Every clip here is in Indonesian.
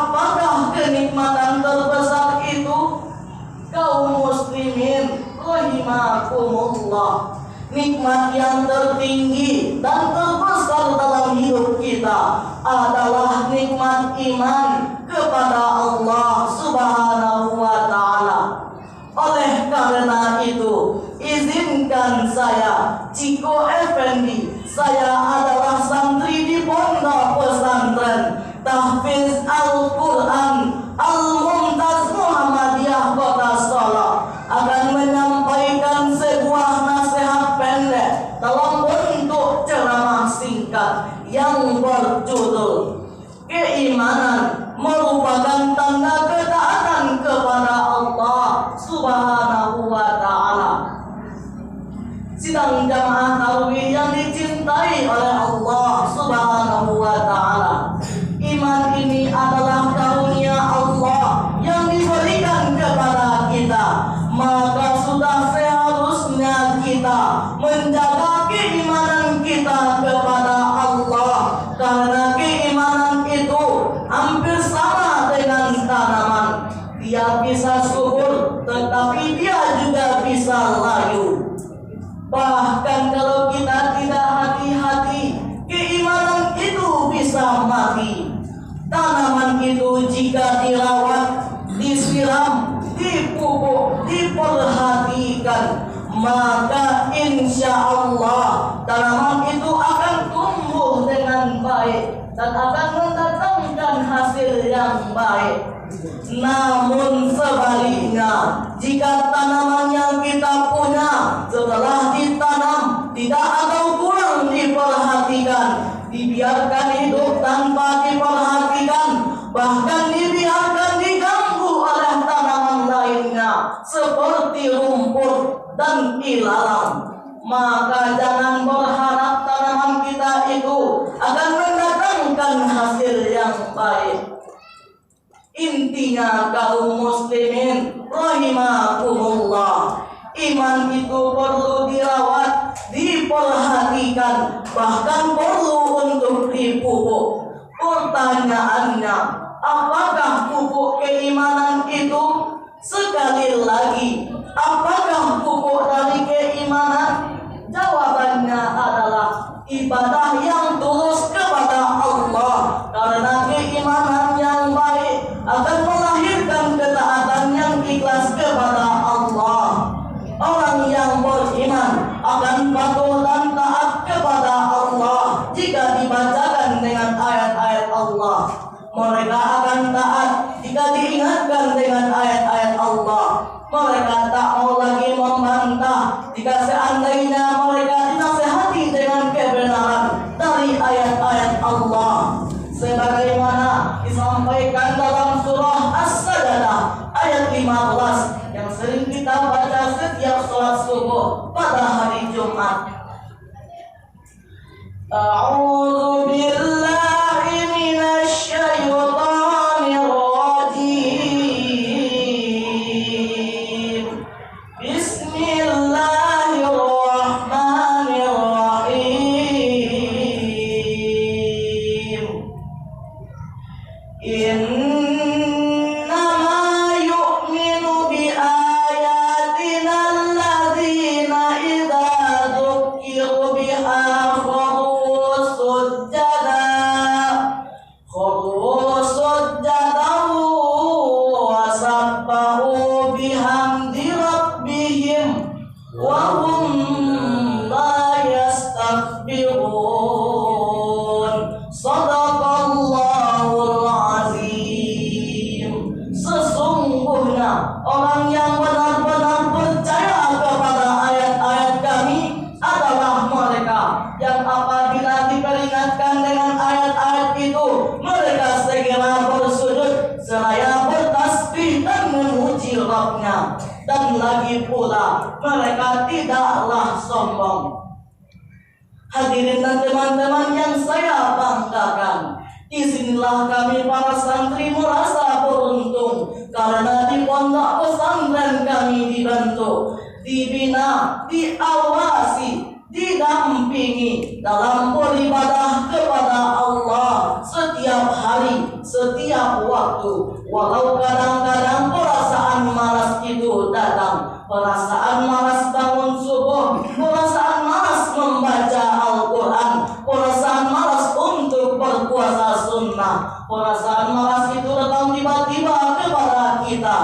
Apakah kenikmatan terbesar itu? Kaum muslimin rahimakumullah, nikmat yang tertinggi dan terbesar dalam hidup kita adalah nikmat iman kepada Allah Subhanahu wa ta'ala. Oleh karena itu, izinkan saya, Ciko Effendi, saya adalah santri di Pondok Pesantren Tahfiz Al-Quran Al-Mumtaz Muhammadiyah Kota Solo, akan menyampaikan sebuah nasihat pendek dalam bentuk ceramah singkat yang berjudul Keimanan merupakan tanda ketaatan kepada Allah Subhanahu wa ta'ala. Sidang jamaah tarawih yang dicintai oleh Allah Subhanahu wa ta'ala, iman ini adalah karunia Allah yang diberikan kepada kita. Maka sudah seharusnya kita menjaga keimanan kita kepada Allah, karena keimanan itu hampir sama dengan tanaman. Dia bisa subur, tetapi dia juga bisa layu. Bahkan kalau kita tidak hati-hati, keimanan itu bisa mati. Tanaman itu jika dirawat, disiram, dipupuk, diperhatikan, maka insya Allah tanaman itu akan tumbuh dengan baik dan akan mendatangkan hasil yang baik. Namun sebaliknya, jika tanaman yang kita punya setelah ditanam tidak atau kurang diperhatikan, dibiarkan hidup tanpa diperhatikan, bahkan dibiarkan diganggu oleh tanaman lainnya seperti rumput dan ilalang, maka jangan berharap tanaman kita itu akan mendatangkan hasil yang baik. Intinya kaum muslimin rahimakumullah, iman itu perlu dirawat, diperhatikan, bahkan perlu untuk dipupuk. Pertanyaannya, apakah pupuk keimanan itu? Sekali lagi, apakah pupuk dari keimanan? Jawabannya adalah ibadah yang tulus kepada Allah, karena keimanan yang baik akan melahirkan ketaatan yang ikhlas kepada Allah. Orang yang beriman akan patuh dan taat kepada Allah jika dibacakan dengan ayat-ayat Allah. Mereka akan taat jika diingatkan dengan ayat-ayat Allah. Mereka tak mau lagi membantah jika seandainya mereka dinasihati dengan kebenaran dari ayat-ayat Allah. Sebagaimana disampaikan dalam surah As-Sajdah ayat 15 yang sering kita baca setiap sholat subuh pada hari Jumat. A'udzu billahi minasy syaithanir rajim. Bismillahirrahmanirrahim. Innama yu'minu bi ayatina alladzina idza dzukiru biha kharru sujjadan wa sabbahu bihamdi rabbihim wa hum la yastakbirun. Shadaqallahul azim. Sesungguhnya orang yang benar-benar percaya kepada ayat-ayat kami adalah mereka yang apabila diperingatkan dengan ayat-ayat itu, mereka segera bersujud seraya bertasbih dan memuji Rabbnya. Dan lagi pula mereka tidaklah sombong. Hadirin dan teman-teman yang saya banggakan, disinilah kami para santri merasa beruntung karena di pondok pesantren kami dibantu, dibina, diawasi, didampingi dalam beribadah kepada Allah setiap hari, setiap waktu. Walau kadang-kadang perasaan malas itu datang, perasaan malas bangun subuh, perasaan malas membaca Al-Quran, perasaan malas untuk berpuasa sunnah, perasaan malas itu datang tiba-tiba kepada kita.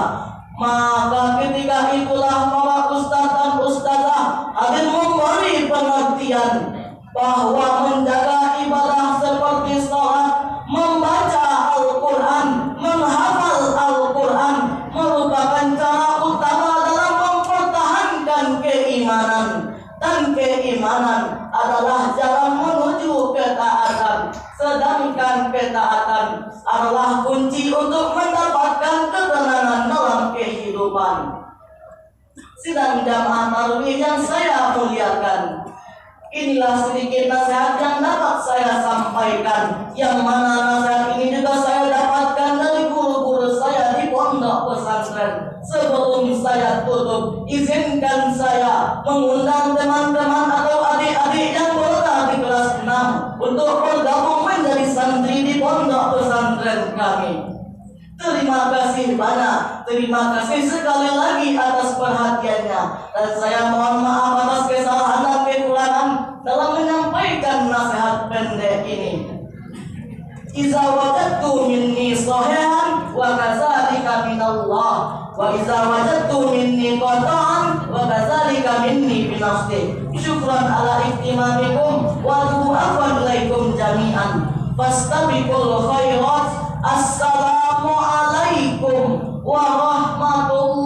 Maka ketika itulah para ustaz dan ustazah hadir memberi pengertian bahwa menjaga ibadah seperti salat, membaca Al-Quran, menghafal Al-Quran merupakan cara utama dalam mempertahankan keimanan. Dan keimanan adalah jalan menuju ketaatan. Sedangkan ketaatan adalah kunci untuk mendapatkan ketenangan dalam kehidupan. Sidang jamaah tarawih yang saya muliakan, inilah sedikit nasihat yang dapat saya sampaikan, yang mana nasihat ini juga saya dapatkan dari guru-guru saya di pondok pesantren. Sebelum saya tutup, izinkan saya mengundang teman-teman atau adik-adik yang berada di kelas 6 untuk bergabung menjadi santri di pondok pesantren kami. Terima kasih banyak, terima kasih sekali lagi atas perhatiannya, dan saya mohon maaf atas kesalahan dan kekurangan dalam menyampaikan nasihat pendek ini. Iza wajadtu minni sahihan wa kadzalika minallah, wa iza wajadtu minni qata'an wa kadzalika minni binafsi. Syukran ala ihtimamikum wa tu'afwan ilaikum jami'an. Fastabiqul khairat. Assalamualaikum warahmatullahi